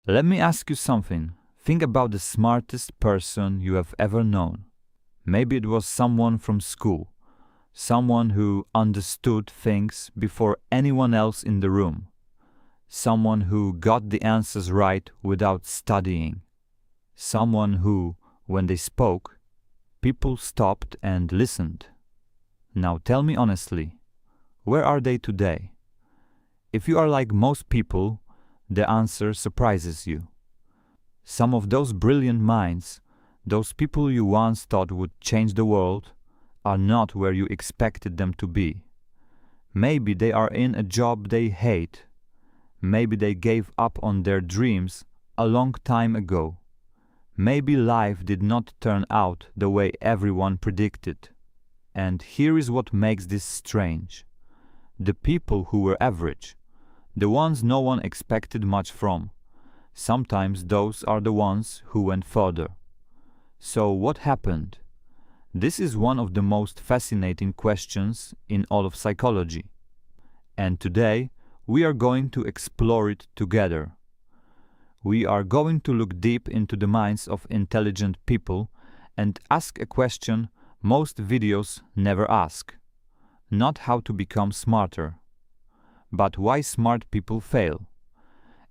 Let me ask you something. Think about the smartest person you have ever known. Maybe it was someone from school, someone who understood things before anyone else in the room, someone who got the answers right without studying, someone who, when they spoke, people stopped and listened. Now tell me honestly, where are they today? If you are like most people, the answer surprises you. Some of those brilliant minds, those people you once thought would change the world, are not where you expected them to be. Maybe they are in a job they hate. Maybe they gave up on their dreams a long time ago. Maybe life did not turn out the way everyone predicted. And here is what makes this strange. The people who were average, the ones no one expected much from, sometimes those are the ones who went further. So what happened? This is one of the most fascinating questions in all of psychology. And today we are going to explore it together. We are going to look deep into the minds of intelligent people and ask a question most videos never ask. Not how to become smarter, but why smart people fail.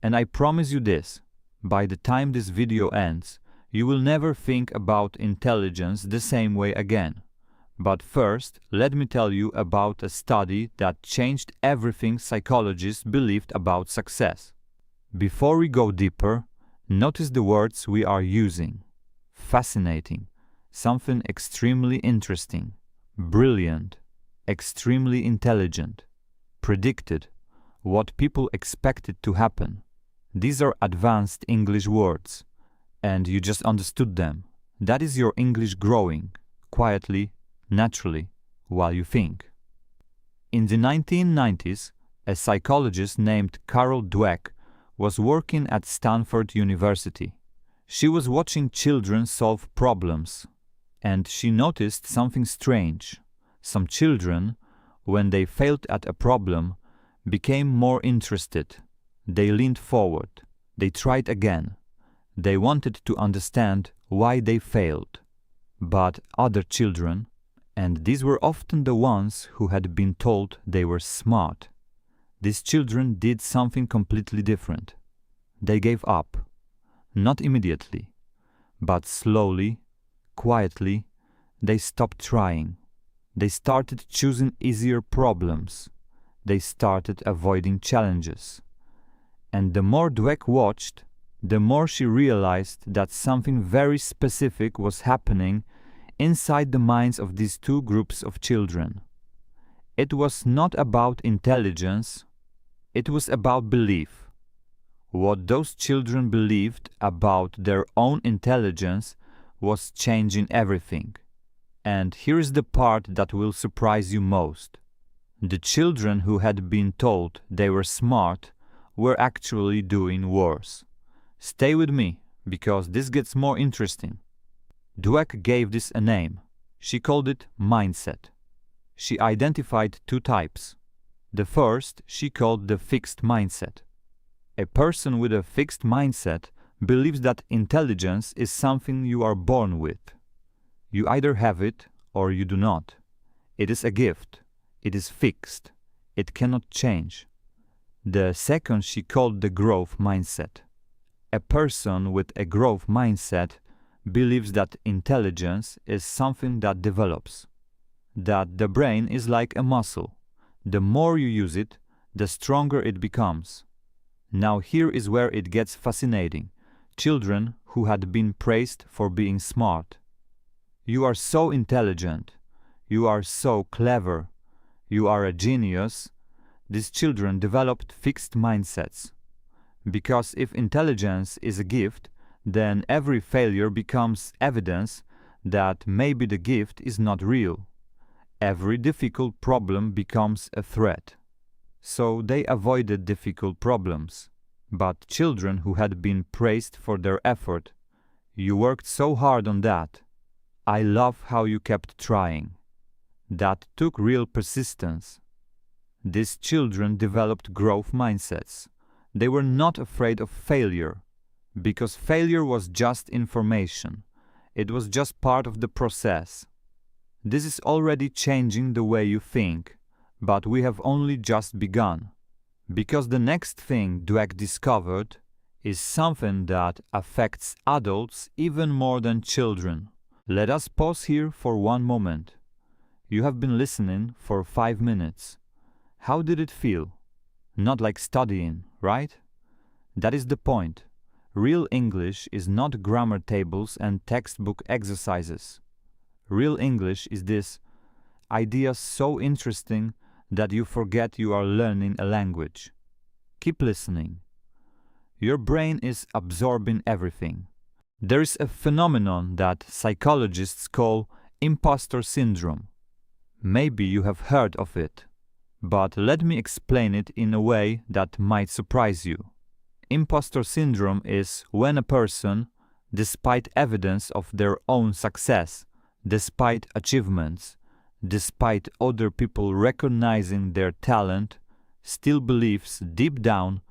And I promise you this, by the time this video ends, you will never think about intelligence the same way again. But first, let me tell you about a study that changed everything psychologists believed about success. Before we go deeper, notice the words we are using. Fascinating, something extremely interesting, brilliant, extremely intelligent, predicted, what people expected to happen. These are advanced English words, and you just understood them. That is your English growing, quietly, naturally, while you think. In the 1990s, a psychologist named Carol Dweck was working at Stanford University. She was watching children solve problems, and she noticed something strange. Some children, when they failed at a problem, became more interested. They leaned forward. They tried again. They wanted to understand why they failed. But other children, and these were often the ones who had been told they were smart, these children did something completely different. They gave up. Not immediately, but slowly, quietly, they stopped trying. They started choosing easier problems. They started avoiding challenges. And the more Dweck watched, the more she realized that something very specific was happening inside the minds of these two groups of children. It was not about intelligence, it was about belief. What those children believed about their own intelligence was changing everything. And here is the part that will surprise you most. The children who had been told they were smart were actually doing worse. Stay with me, because this gets more interesting. Dweck gave this a name. She called it mindset. She identified two types. The first she called the fixed mindset. A person with a fixed mindset believes that intelligence is something you are born with. You either have it or you do not. It is a gift. It is fixed. It cannot change. The second she called the growth mindset. A person with a growth mindset believes that intelligence is something that develops, that the brain is like a muscle. The more you use it, the stronger it becomes. Now here is where it gets fascinating. Children who had been praised for being smart. You are so intelligent. You are so clever. You are a genius. These children developed fixed mindsets. Because if intelligence is a gift, then every failure becomes evidence that maybe the gift is not real. Every difficult problem becomes a threat. So they avoided difficult problems. But children who had been praised for their effort, you worked so hard on that. I love how you kept trying. That took real persistence. These children developed growth mindsets. They were not afraid of failure. because failure was just information. It was just part of the process. This is already changing the way you think, but we have only just begun. Because the next thing Dweck discovered is something that affects adults even more than children. Let us pause here for one moment. You have been listening for 5 minutes. How did it feel? Not like studying, right? That is the point. Real English is not grammar tables and textbook exercises. Real English is this idea so interesting that you forget you are learning a language. Keep listening. Your brain is absorbing everything. There is a phenomenon that psychologists call impostor syndrome. Maybe you have heard of it, but let me explain it in a way that might surprise you. Impostor syndrome is when a person, despite evidence of their own success, despite achievements, despite other people recognizing their talent, still believes deep down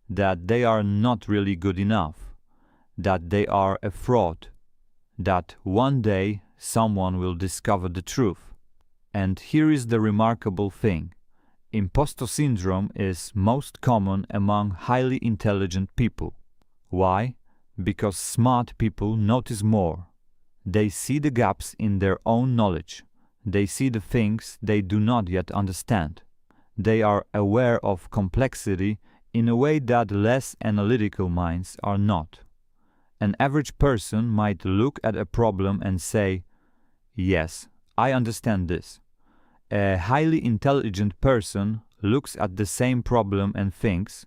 that they are not really good enough, that they are a fraud, that one day someone will discover the truth. And here is the remarkable thing. Impostor syndrome is most common among highly intelligent people. Why? Because smart people notice more. They see the gaps in their own knowledge. They see the things they do not yet understand. They are aware of complexity in a way that less analytical minds are not. An average person might look at a problem and say, "Yes, I understand this." A highly intelligent person looks at the same problem and thinks,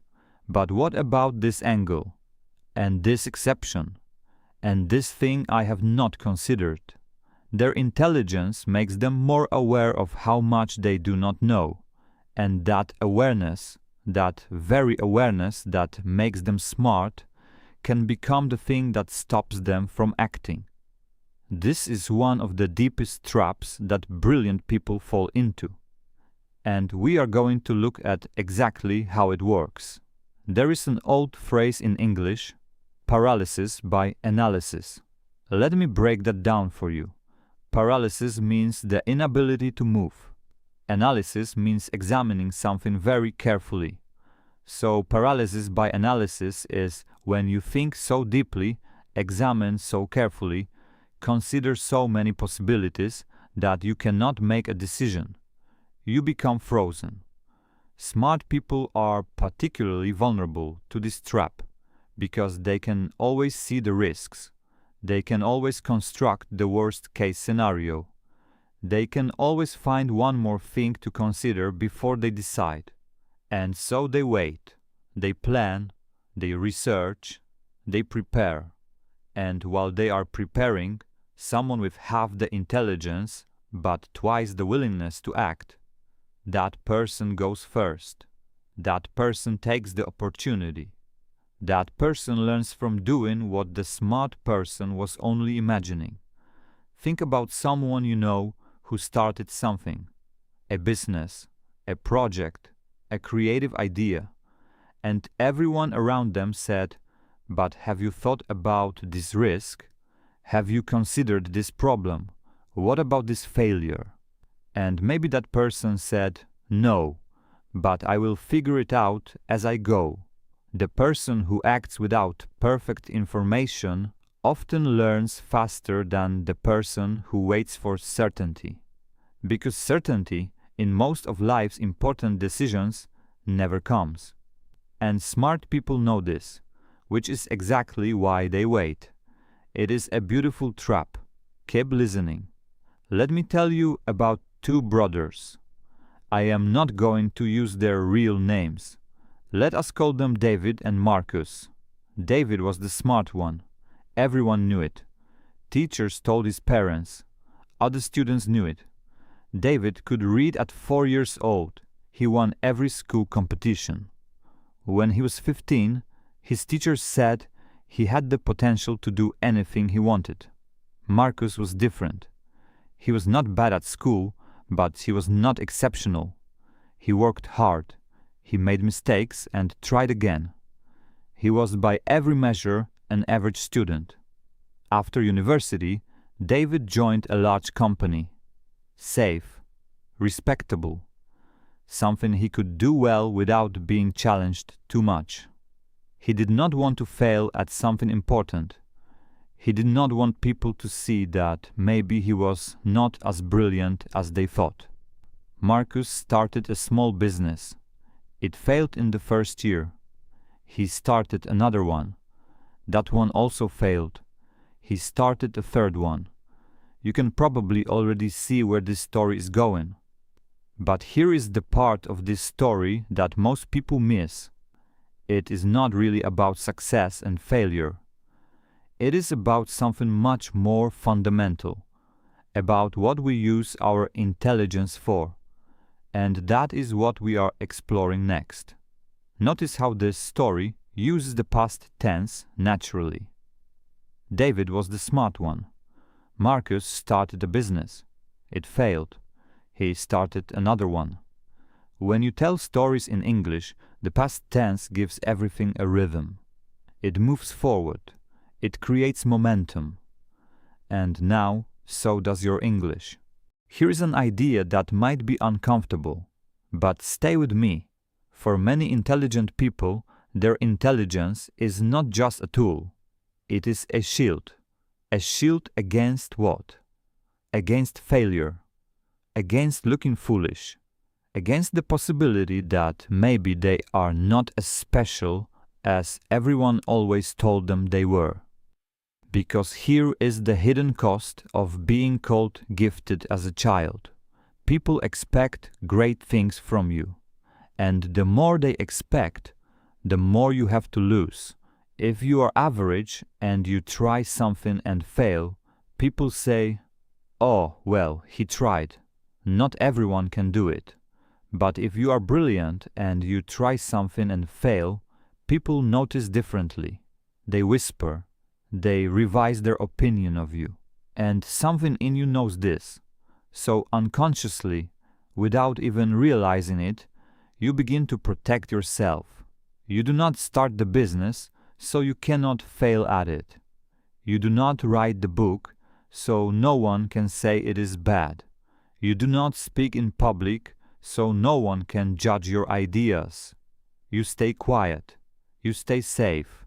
"But what about this angle? And this exception? And this thing I have not considered?" Their intelligence makes them more aware of how much they do not know, and that awareness, that very awareness that makes them smart, can become the thing that stops them from acting. This is one of the deepest traps that brilliant people fall into. And we are going to look at exactly how it works. There is an old phrase in English, paralysis by analysis. Let me break that down for you. Paralysis means the inability to move. Analysis means examining something very carefully. So paralysis by analysis is when you think so deeply, examine so carefully, consider so many possibilities that you cannot make a decision. You become frozen. Smart people are particularly vulnerable to this trap because they can always see the risks. They can always construct the worst-case scenario. They can always find one more thing to consider before they decide. And so they wait. They plan, they research, they prepare. And while they are preparing, someone with half the intelligence but twice the willingness to act, that person goes first. That person takes the opportunity. That person learns from doing what the smart person was only imagining. Think about someone you know who started something, a business, a project, a creative idea, and everyone around them said, "But have you thought about this risk? Have you considered this problem? What about this failure?" And maybe that person said, "No, but I will figure it out as I go." The person who acts without perfect information often learns faster than the person who waits for certainty. Because certainty in most of life's important decisions never comes. And smart people know this, which is exactly why they wait. It is a beautiful trap. Keep listening. Let me tell you about two brothers. I am not going to use their real names. Let us call them David and Marcus. David was the smart one. Everyone knew it. Teachers told his parents. Other students knew it. David could read at 4 years old. He won every school competition. When he was 15, his teachers said he had the potential to do anything he wanted. Marcus was different. He was not bad at school, but he was not exceptional. He worked hard. He made mistakes and tried again. He was by every measure an average student. After university, David joined a large company. Safe, respectable, something he could do well without being challenged too much. He did not want to fail at something important. He did not want people to see that maybe he was not as brilliant as they thought. Marcus started a small business. It failed in the first year. He started another one. That one also failed. He started a third one. You can probably already see where this story is going. But here is the part of this story that most people miss. It is not really about success and failure. It is about something much more fundamental, about what we use our intelligence for. And that is what we are exploring next. Notice how this story uses the past tense naturally. David was the smart one. Marcus started a business. It failed. He started another one. When you tell stories in English, the past tense gives everything a rhythm. It moves forward. It creates momentum. And now, so does your English. Here is an idea that might be uncomfortable, but stay with me. For many intelligent people, their intelligence is not just a tool. It is a shield. A shield against what? Against failure. Against looking foolish. Against the possibility that maybe they are not as special as everyone always told them they were. Because here is the hidden cost of being called gifted as a child. People expect great things from you. And the more they expect, the more you have to lose. If you are average and you try something and fail, people say, "Oh, well, he tried. Not everyone can do it." But if you are brilliant and you try something and fail, people notice differently. They whisper. They revise their opinion of you. And something in you knows this. So unconsciously, without even realizing it, you begin to protect yourself. You do not start the business, so you cannot fail at it. You do not write the book, so no one can say it is bad. You do not speak in public, so no one can judge your ideas. You stay quiet. You stay safe.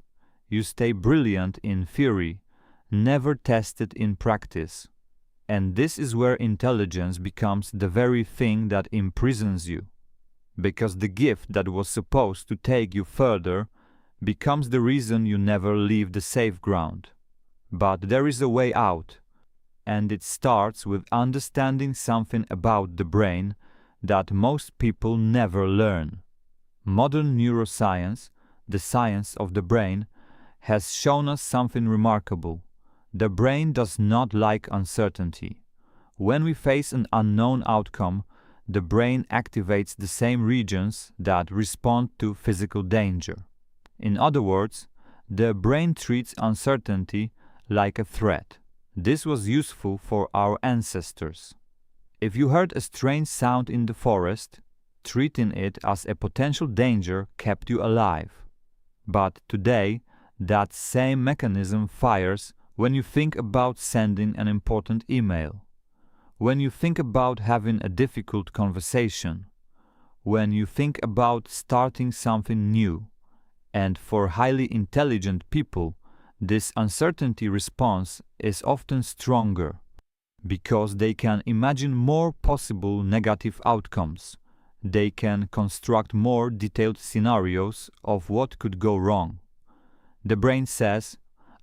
You stay brilliant in theory, never tested in practice. And this is where intelligence becomes the very thing that imprisons you. Because the gift that was supposed to take you further becomes the reason you never leave the safe ground. But there is a way out, and it starts with understanding something about the brain that most people never learn. Modern neuroscience, the science of the brain, has shown us something remarkable. The brain does not like uncertainty. When we face an unknown outcome, the brain activates the same regions that respond to physical danger. In other words, the brain treats uncertainty like a threat. This was useful for our ancestors. If you heard a strange sound in the forest, treating it as a potential danger kept you alive. But today, that same mechanism fires when you think about sending an important email, when you think about having a difficult conversation, when you think about starting something new. And for highly intelligent people, this uncertainty response is often stronger because they can imagine more possible negative outcomes. They can construct more detailed scenarios of what could go wrong. The brain says,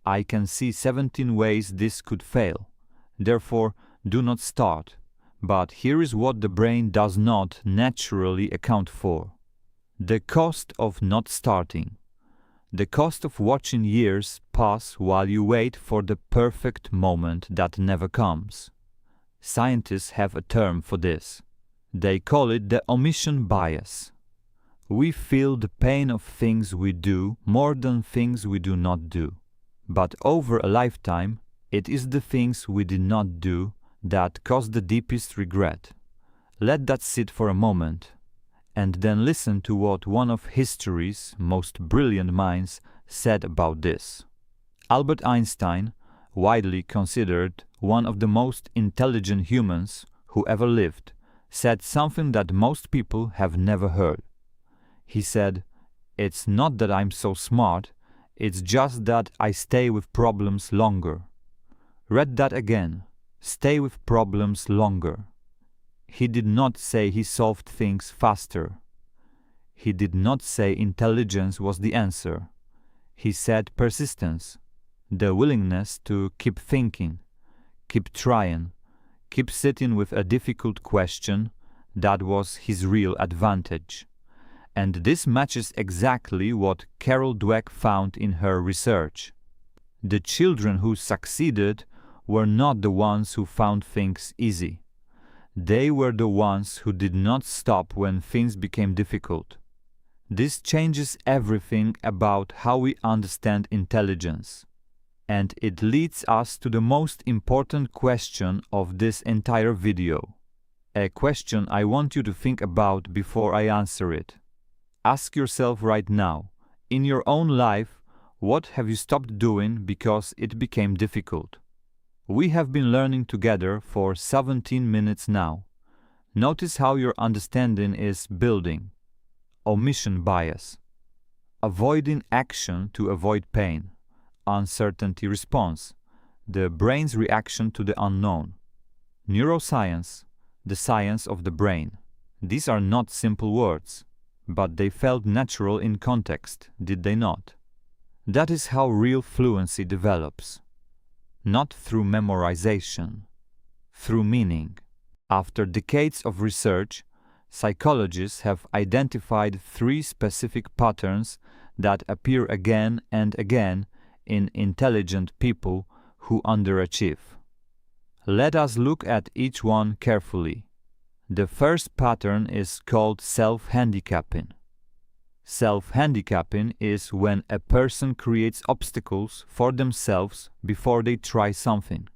"I can see 17 ways this could fail. Therefore, do not start." But here is what the brain does not naturally account for. The cost of not starting. The cost of watching years pass while you wait for the perfect moment that never comes. Scientists have a term for this. They call it the omission bias. We feel the pain of things we do more than things we do not do. But over a lifetime, it is the things we did not do that cause the deepest regret. Let that sit for a moment, and then listen to what one of history's most brilliant minds said about this. Albert Einstein, widely considered one of the most intelligent humans who ever lived, said something that most people have never heard. He said, "It's not that I'm so smart, it's just that I stay with problems longer." Read that again. Stay with problems longer. He did not say he solved things faster. He did not say intelligence was the answer. He said persistence, the willingness to keep thinking, keep trying, keep sitting with a difficult question. That was his real advantage. And this matches exactly what Carol Dweck found in her research. The children who succeeded were not the ones who found things easy. They were the ones who did not stop when things became difficult. This changes everything about how we understand intelligence. And it leads us to the most important question of this entire video. A question I want you to think about before I answer it. Ask yourself right now, in your own life, what have you stopped doing because it became difficult? We have been learning together for 17 minutes now. Notice how your understanding is building. Omission bias. Avoiding action to avoid pain. Uncertainty response. The brain's reaction to the unknown. Neuroscience. The science of the brain. These are not simple words, but they felt natural in context, did they not? That is how real fluency develops. Not through memorization, through meaning. After decades of research, psychologists have identified 3 specific patterns that appear again and again in intelligent people who underachieve. Let us look at each one carefully. The first pattern is called self-handicapping. Self-handicapping is when a person creates obstacles for themselves before they try something.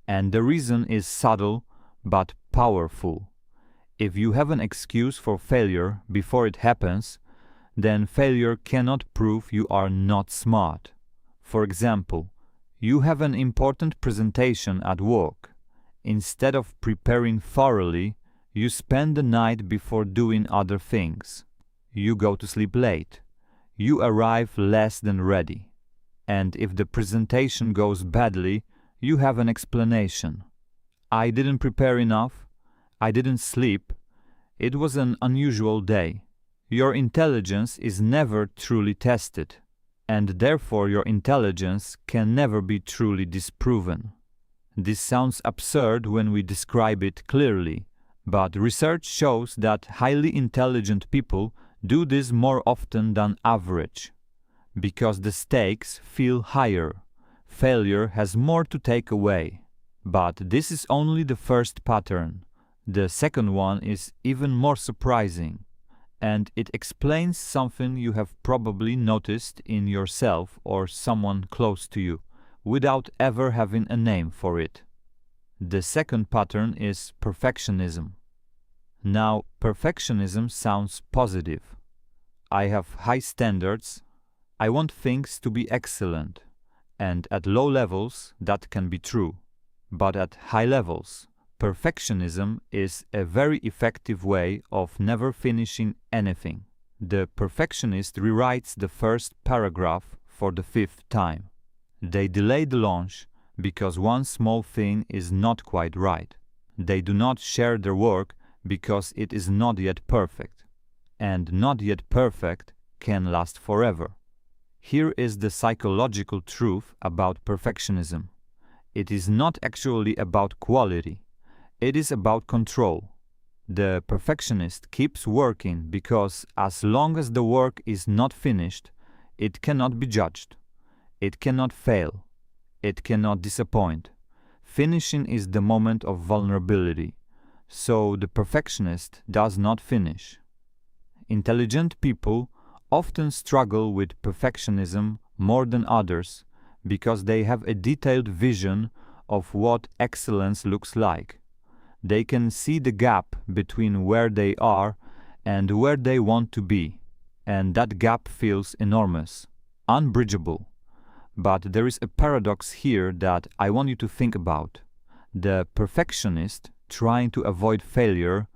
And the reason is subtle but powerful. If you have an excuse for failure before it happens, then failure cannot prove you are not smart. For example, you have an important presentation at work. Instead of preparing thoroughly, you spend the night before doing other things. You go to sleep late. You arrive less than ready. And if the presentation goes badly, you have an explanation. I didn't prepare enough. I didn't sleep. It was an unusual day. Your intelligence is never truly tested, and therefore your intelligence can never be truly disproven. This sounds absurd when we describe it clearly, but research shows that highly intelligent people do this more often than average. Because the stakes feel higher, failure has more to take away. But this is only the first pattern. The second one is even more surprising, and it explains something you have probably noticed in yourself or someone close to you, without ever having a name for it. The second pattern is perfectionism. Now, perfectionism sounds positive. I have high standards. I want things to be excellent. And at low levels, that can be true. But at high levels, perfectionism is a very effective way of never finishing anything. The perfectionist rewrites the first paragraph for the 5th time. They delay the launch because one small thing is not quite right. They do not share their work because it is not yet perfect. And not yet perfect can last forever. Here is the psychological truth about perfectionism. It is not actually about quality. It is about control. The perfectionist keeps working because as long as the work is not finished, it cannot be judged. It cannot fail. It cannot disappoint. Finishing is the moment of vulnerability. So the perfectionist does not finish. Intelligent people often struggle with perfectionism more than others because they have a detailed vision of what excellence looks like. They can see the gap between where they are and where they want to be, and that gap feels enormous, unbridgeable. But there is a paradox here that I want you to think about. The perfectionist, trying to avoid failure,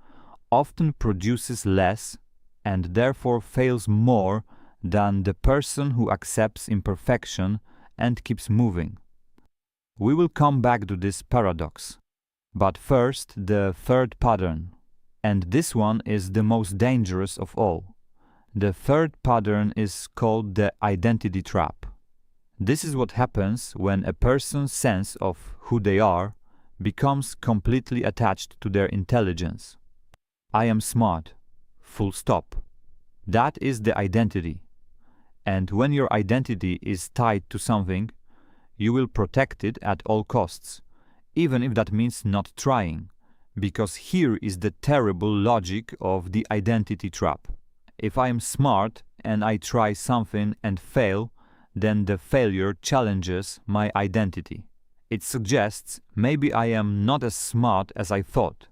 often produces less and therefore fails more than the person who accepts imperfection and keeps moving. We will come back to this paradox. But first, the third pattern. And this one is the most dangerous of all. The third pattern is called the identity trap. This is what happens when a person's sense of who they are becomes completely attached to their intelligence. I am smart. Full stop. That is the identity. And when your identity is tied to something, you will protect it at all costs, even if that means not trying, because here is the terrible logic of the identity trap. If I am smart and I try something and fail, then the failure challenges my identity. It suggests maybe I am not as smart as I thought.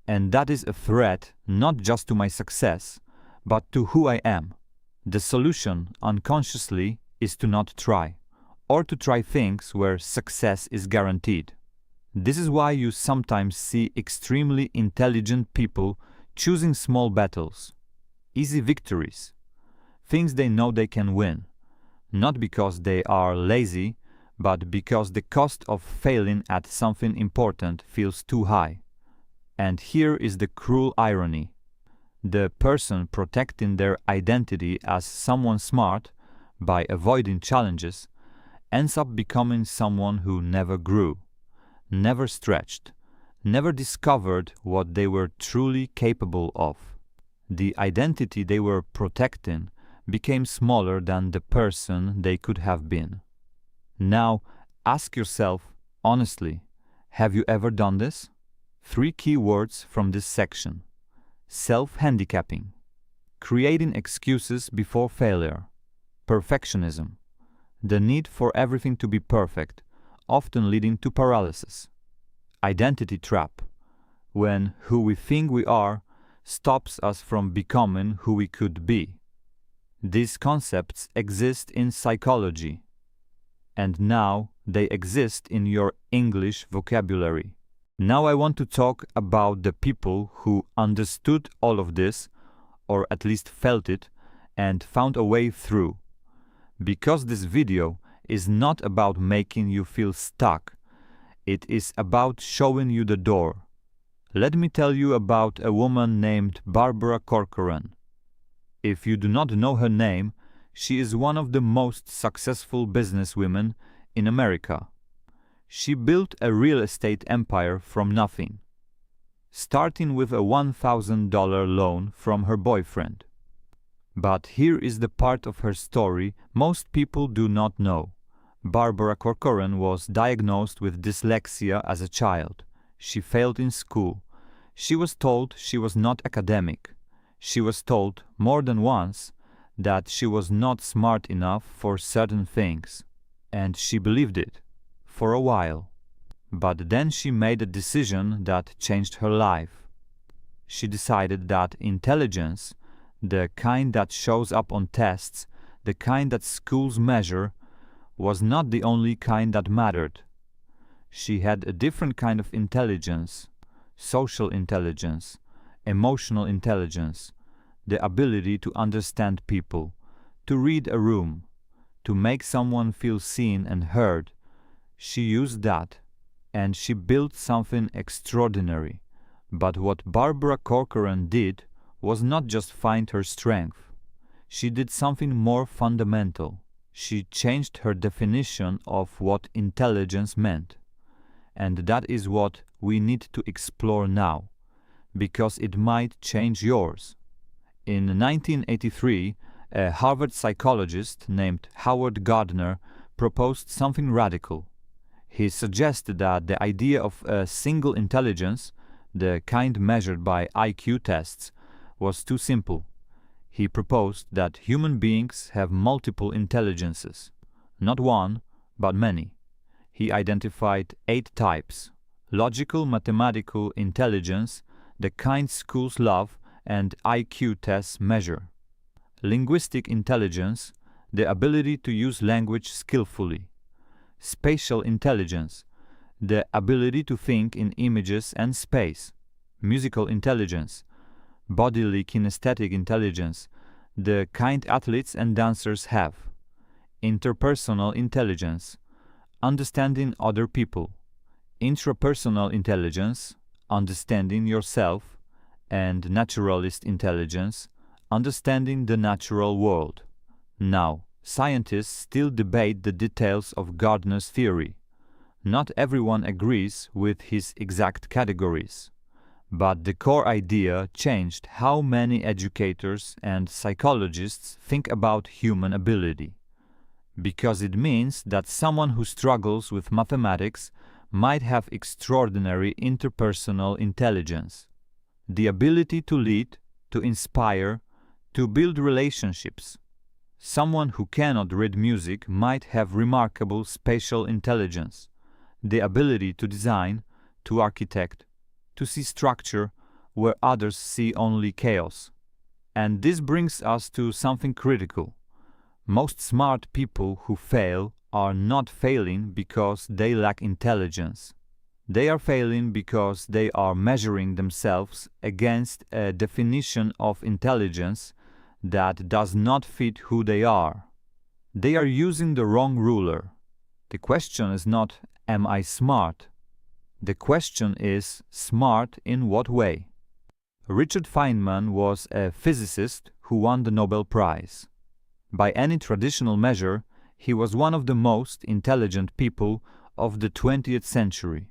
And that is a threat not just to my success, but to who I am. The solution, unconsciously, is to not try, or to try things where success is guaranteed. This is why you sometimes see extremely intelligent people choosing small battles, easy victories, things they know they can win, not because they are lazy, but because the cost of failing at something important feels too high. And here is the cruel irony. The person protecting their identity as someone smart by avoiding challenges ends up becoming someone who never grew, never stretched, never discovered what they were truly capable of. The identity they were protecting became smaller than the person they could have been. Now, ask yourself honestly, have you ever done this? 3 key words from this section. Self-handicapping. Creating excuses before failure. Perfectionism. The need for everything to be perfect, often leading to paralysis. Identity trap. When who we think we are stops us from becoming who we could be. These concepts exist in psychology, and now they exist in your English vocabulary. Now I want to talk about the people who understood all of this, or at least felt it, and found a way through. Because this video is not about making you feel stuck, it is about showing you the door. Let me tell you about a woman named Barbara Corcoran. If you do not know her name, she is one of the most successful businesswomen in America. She built a real estate empire from nothing, starting with a $1,000 loan from her boyfriend. But here is the part of her story most people do not know. Barbara Corcoran was diagnosed with dyslexia as a child. She failed in school. She was told she was not academic. She was told more than once that she was not smart enough for certain things. And she believed it. For a while. But then she made a decision that changed her life. She decided that intelligence, the kind that shows up on tests, the kind that schools measure, was not the only kind that mattered. She had a different kind of intelligence, social intelligence, emotional intelligence, the ability to understand people, to read a room, to make someone feel seen and heard. She used that, and she built something extraordinary. But what Barbara Corcoran did was not just find her strength. She did something more fundamental. She changed her definition of what intelligence meant. And that is what we need to explore now, because it might change yours. In 1983, a Harvard psychologist named Howard Gardner proposed something radical. He suggested that the idea of a single intelligence, the kind measured by IQ tests, was too simple. He proposed that human beings have multiple intelligences, not one, but many. He identified 8 types: logical mathematical intelligence, the kind schools love and IQ tests measure; linguistic intelligence, the ability to use language skillfully; spatial intelligence, the ability to think in images and space, musical intelligence, bodily kinesthetic intelligence, the kind athletes and dancers have, interpersonal intelligence, understanding other people, intrapersonal intelligence, understanding yourself, and naturalist intelligence, understanding the natural world. Now, scientists still debate the details of Gardner's theory. Not everyone agrees with his exact categories, but the core idea changed how many educators and psychologists think about human ability, because it means that someone who struggles with mathematics might have extraordinary interpersonal intelligence, the ability to lead, to inspire, to build relationships. Someone who cannot read music might have remarkable spatial intelligence, the ability to design, to architect, to see structure where others see only chaos. And this brings us to something critical. Most smart people who fail are not failing because they lack intelligence. They are failing because they are measuring themselves against a definition of intelligence that does not fit who they are. They are using the wrong ruler. The question is not, am I smart? The question is, smart in what way? Richard Feynman was a physicist who won the Nobel Prize. By any traditional measure, he was one of the most intelligent people of the 20th century.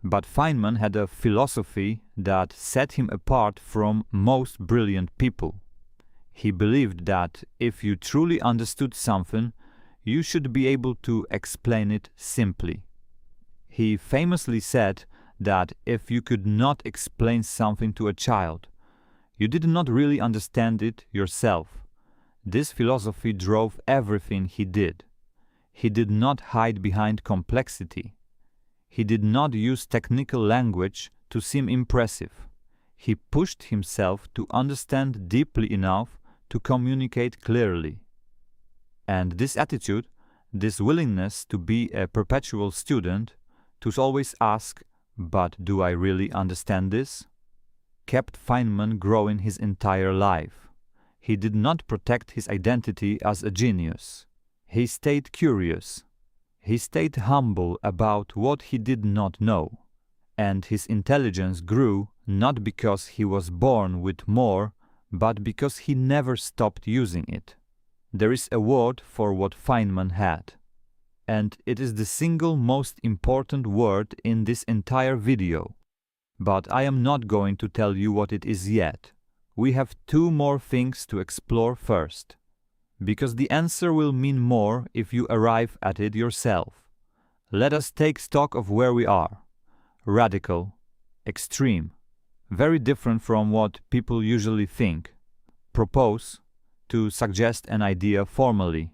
But Feynman had a philosophy that set him apart from most brilliant people. He believed that if you truly understood something, you should be able to explain it simply. He famously said that if you could not explain something to a child, you did not really understand it yourself. This philosophy drove everything he did. He did not hide behind complexity. He did not use technical language to seem impressive. He pushed himself to understand deeply enough to communicate clearly. And this attitude, this willingness to be a perpetual student, to always ask, but do I really understand this? Kept Feynman growing his entire life. He did not protect his identity as a genius. He stayed curious. He stayed humble about what he did not know. And his intelligence grew not because he was born with more, but because he never stopped using it. There is a word for what Feynman had. And it is the single most important word in this entire video. But I am not going to tell you what it is yet. We have two more things to explore first. Because the answer will mean more if you arrive at it yourself. Let us take stock of where we are. Radical, extreme, very different from what people usually think. Propose, to suggest an idea formally.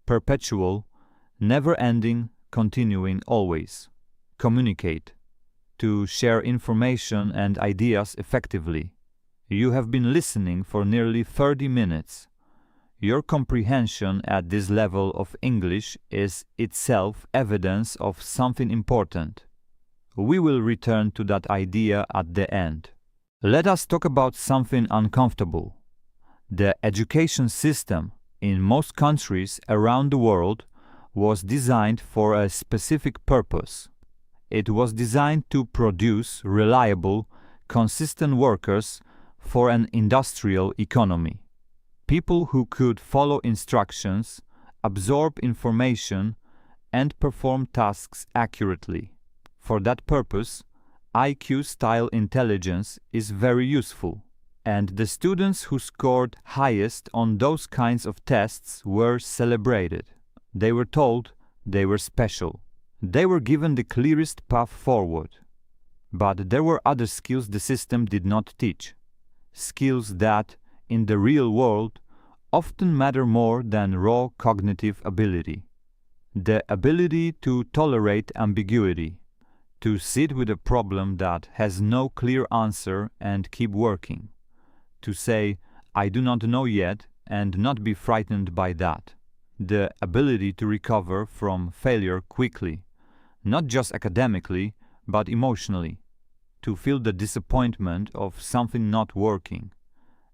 Perpetual, never-ending, continuing always. Communicate, to share information and ideas effectively. You have been listening for nearly 30 minutes. Your comprehension at this level of English is itself evidence of something important. We will return to that idea at the end. Let us talk about something uncomfortable. The education system in most countries around the world was designed for a specific purpose. It was designed to produce reliable, consistent workers for an industrial economy. People who could follow instructions, absorb information, and perform tasks accurately. For that purpose, IQ-style intelligence is very useful, and the students who scored highest on those kinds of tests were celebrated. They were told they were special. They were given the clearest path forward. But there were other skills the system did not teach. Skills that, in the real world, often matter more than raw cognitive ability. The ability to tolerate ambiguity, to sit with a problem that has no clear answer and keep working, to say, I do not know yet, and not be frightened by that. the ability to recover from failure quickly, not just academically, but emotionally, to feel the disappointment of something not working,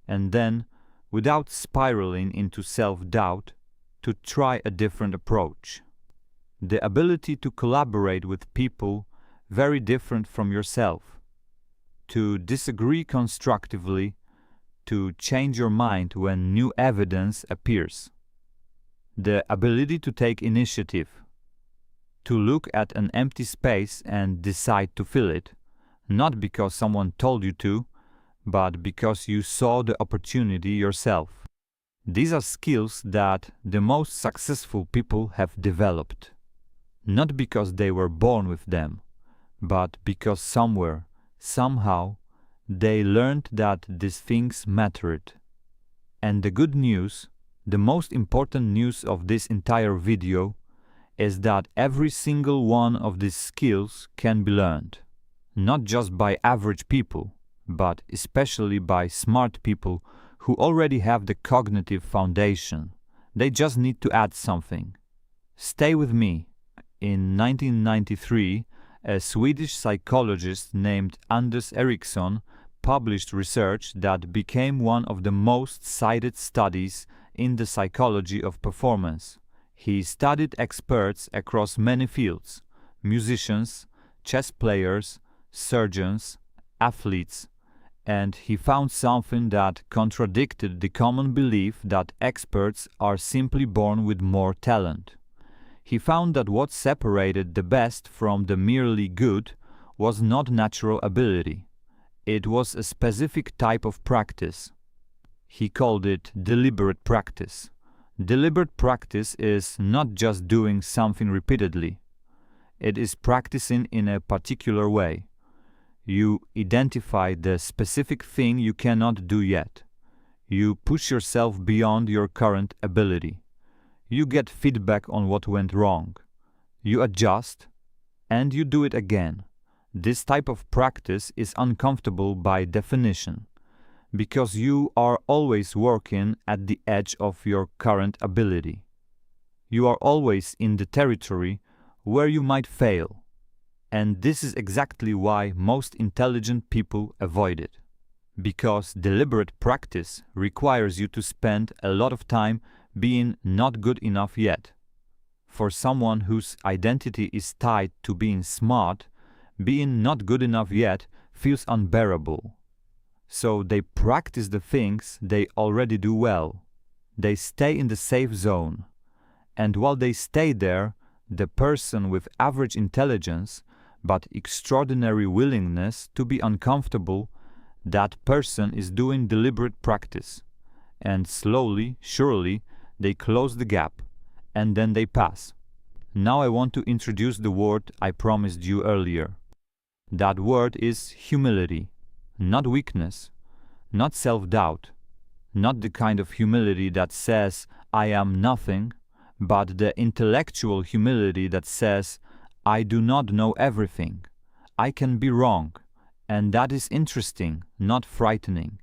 and then, without spiraling into self-doubt, to try a different approach. The ability to collaborate with people very different from yourself, to disagree constructively, to change your mind when new evidence appears. The ability to take initiative, to look at an empty space and decide to fill it, not because someone told you to, but because you saw the opportunity yourself. These are skills that the most successful people have developed, not because they were born with them, but because somewhere, somehow, they learned that these things mattered. And the good news, the most important news of this entire video, is that every single one of these skills can be learned, not just by average people, but especially by smart people who already have the cognitive foundation. They just need to add something. Stay with me. In 1993, a Swedish psychologist named Anders Ericsson published research that became one of the most cited studies in the psychology of performance. He studied experts across many fields: musicians, chess players, surgeons, athletes, and he found something that contradicted the common belief that experts are simply born with more talent. He found that what separated the best from the merely good was not natural ability. It was a specific type of practice. He called it deliberate practice. Deliberate practice is not just doing something repeatedly. It is practicing in a particular way. You identify the specific thing you cannot do yet. You push yourself beyond your current ability. You get feedback on what went wrong. You adjust, and you do it again. This type of practice is uncomfortable by definition, because you are always working at the edge of your current ability. You are always in the territory where you might fail. And this is exactly why most intelligent people avoid it. Because deliberate practice requires you to spend a lot of time being not good enough yet. For someone whose identity is tied to being smart, being not good enough yet feels unbearable. So they practice the things they already do well. They stay in the safe zone. And while they stay there, the person with average intelligence but extraordinary willingness to be uncomfortable, that person is doing deliberate practice. And slowly, surely, they close the gap, and then they pass. Now I want to introduce the word I promised you earlier. That word is humility, not weakness, not self-doubt, not the kind of humility that says, I am nothing, but the intellectual humility that says, I do not know everything. I can be wrong, and that is interesting, not frightening.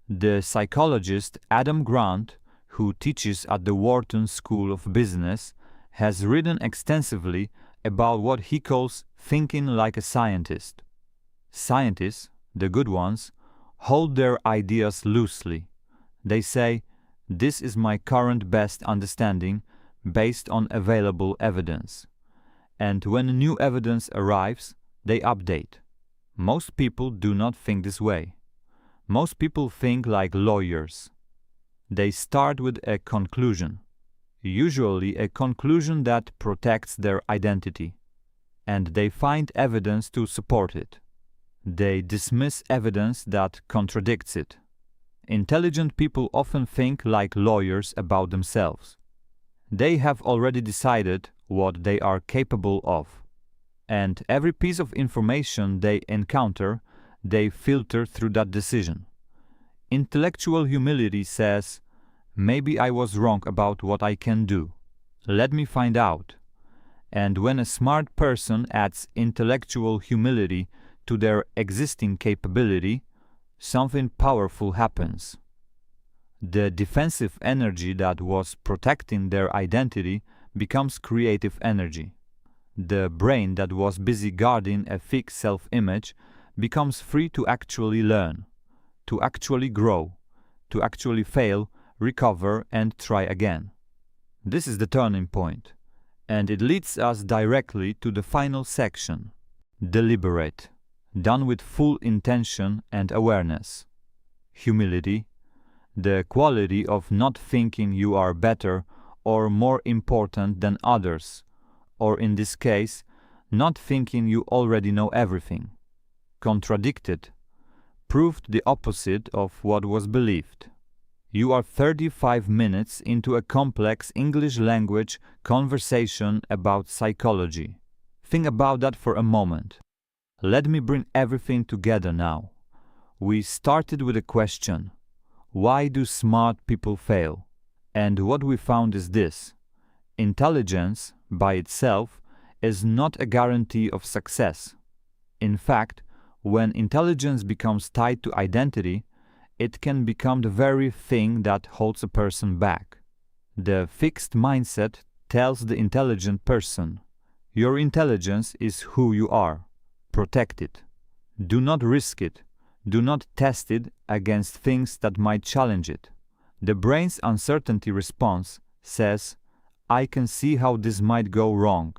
The psychologist Adam Grant, who teaches at the Wharton School of Business, has written extensively about what he calls thinking like a scientist. Scientists, the good ones, hold their ideas loosely. They say, this is my current best understanding based on available evidence. And when new evidence arrives, they update. Most people do not think this way. Most people think like lawyers. They start with a conclusion, usually a conclusion that protects their identity, and they find evidence to support it. They dismiss evidence that contradicts it. Intelligent people often think like lawyers about themselves. They have already decided what they are capable of, and every piece of information they encounter, they filter through that decision. Intellectual humility says, maybe I was wrong about what I can do. Let me find out. And when a smart person adds intellectual humility to their existing capability, something powerful happens. The defensive energy that was protecting their identity becomes creative energy. The brain that was busy guarding a fixed self-image becomes free to actually learn, to actually grow, to actually fail, recover, and try again. This is the turning point, and it leads us directly to the final section. Deliberate, done with full intention and awareness. Humility, the quality of not thinking you are better or more important than others, or in this case, not thinking you already know everything. Contradicted, proved the opposite of what was believed. You are 35 minutes into a complex English language conversation about psychology. Think about that for a moment. Let me bring everything together now. We started with a question: why do smart people fail? And what we found is this: intelligence, by itself, is not a guarantee of success. In fact, when intelligence becomes tied to identity, it can become the very thing that holds a person back. The fixed mindset tells the intelligent person, your intelligence is who you are. Protect it. Do not risk it. Do not test it against things that might challenge it. The brain's uncertainty response says, I can see how this might go wrong.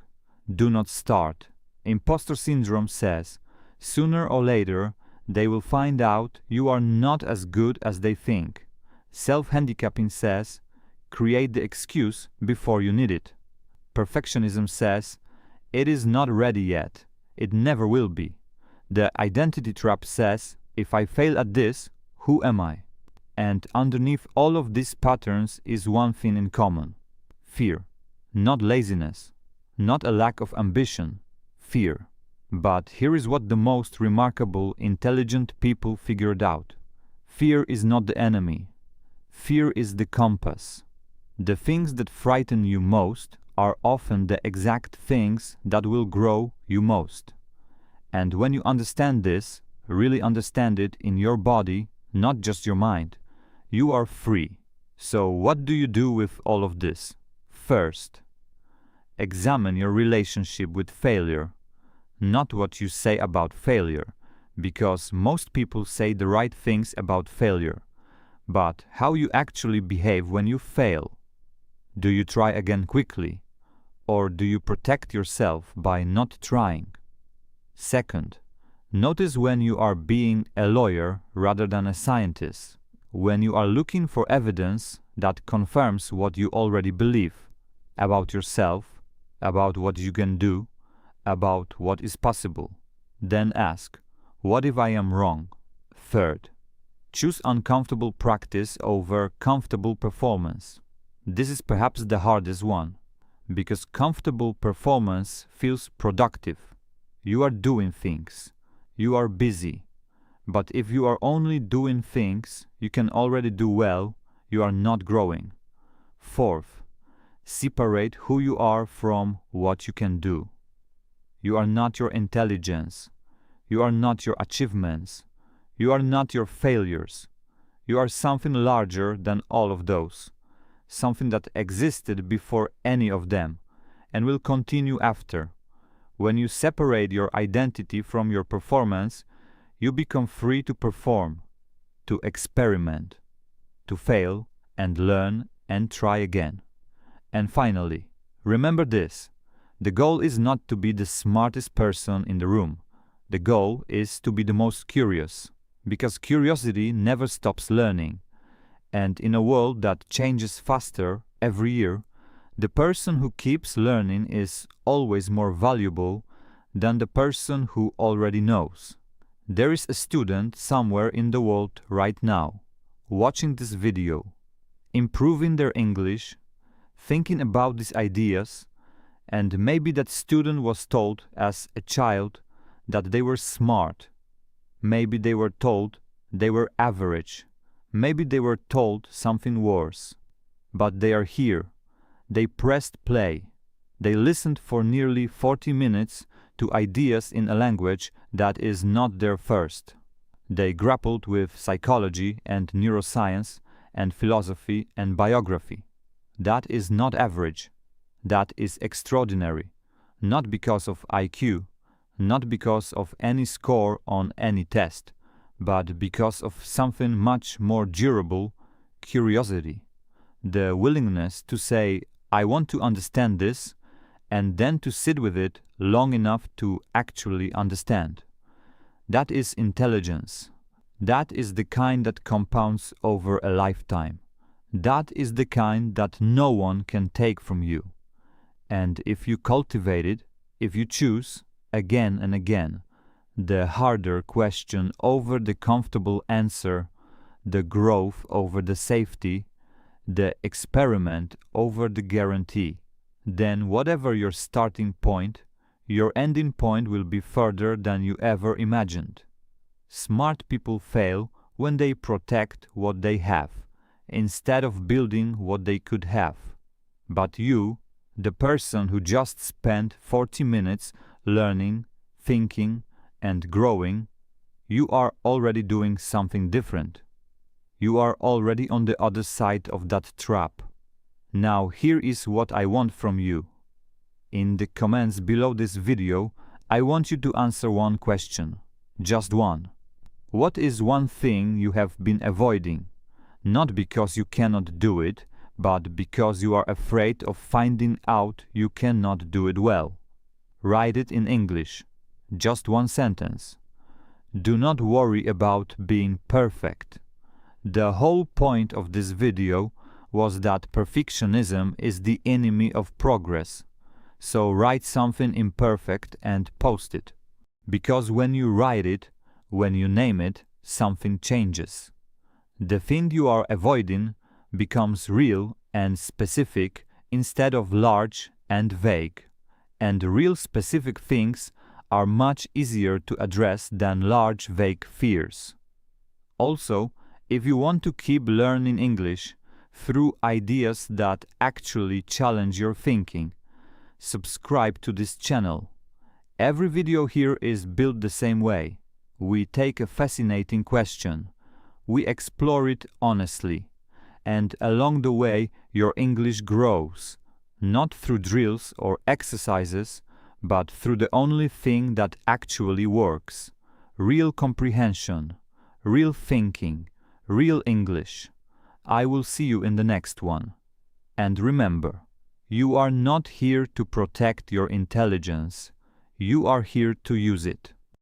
Do not start. Impostor syndrome says, sooner or later, they will find out you are not as good as they think. Self-handicapping says, create the excuse before you need it. Perfectionism says, it is not ready yet. It never will be. The identity trap says, if I fail at this, who am I? And underneath all of these patterns is one thing in common: fear. Not laziness, not a lack of ambition, fear. But here is what the most remarkable, intelligent people figured out. Fear is not the enemy. Fear is the compass. The things that frighten you most are often the exact things that will grow you most. And when you understand this, really understand it in your body, not just your mind, you are free. So what do you do with all of this? First, examine your relationship with failure. Not what you say about failure, because most people say the right things about failure, but how you actually behave when you fail. Do you try again quickly, or do you protect yourself by not trying? Second, notice when you are being a lawyer rather than a scientist, when you are looking for evidence that confirms what you already believe about yourself, about what you can do, about what is possible. Then ask, what if I am wrong? Third, choose uncomfortable practice over comfortable performance. This is perhaps the hardest one, because comfortable performance feels productive. You are doing things. You are busy. But if you are only doing things you can already do well, you are not growing. Fourth, separate who you are from what you can do. You are not your intelligence. You are not your achievements. You are not your failures. You are something larger than all of those. Something that existed before any of them and will continue after. When you separate your identity from your performance, you become free to perform, to experiment, to fail and learn and try again. And finally, remember this: the goal is not to be the smartest person in the room. The goal is to be the most curious, because curiosity never stops learning. And in a world that changes faster every year, the person who keeps learning is always more valuable than the person who already knows. There is a student somewhere in the world right now, watching this video, improving their English, thinking about these ideas, and maybe that student was told as a child that they were smart. Maybe they were told they were average. Maybe they were told something worse. But they are here. They pressed play. They listened for nearly 40 minutes to ideas in a language that is not their first. They grappled with psychology and neuroscience and philosophy and biography. That is not average. That is extraordinary. Not because of IQ, not because of any score on any test, but because of something much more durable, curiosity. The willingness to say, I want to understand this, and then to sit with it long enough to actually understand. That is intelligence. That is the kind that compounds over a lifetime. That is the kind that no one can take from you. And if you cultivate it, if you choose, again and again, the harder question over the comfortable answer, the growth over the safety, the experiment over the guarantee, then whatever your starting point, your ending point will be further than you ever imagined. Smart people fail when they protect what they have, instead of building what they could have. But you, the person who just spent 40 minutes learning, thinking, and growing, you are already doing something different. You are already on the other side of that trap. Now here is what I want from you. In the comments below this video, I want you to answer one question. Just one. What is one thing you have been avoiding? Not because you cannot do it, but because you are afraid of finding out you cannot do it well. Write it in English. Just one sentence. Do not worry about being perfect. The whole point of this video was that perfectionism is the enemy of progress. So write something imperfect and post it. Because when you write it, when you name it, something changes. The thing you are avoiding becomes real and specific instead of large and vague. And real specific things are much easier to address than large vague fears. Also, if you want to keep learning English through ideas that actually challenge your thinking, subscribe to this channel. Every video here is built the same way. We take a fascinating question, we explore it honestly, and along the way your English grows, not through drills or exercises, but through the only thing that actually works: real comprehension, real thinking, real English. I will see you in the next one. And remember, you are not here to protect your intelligence. You are here to use it.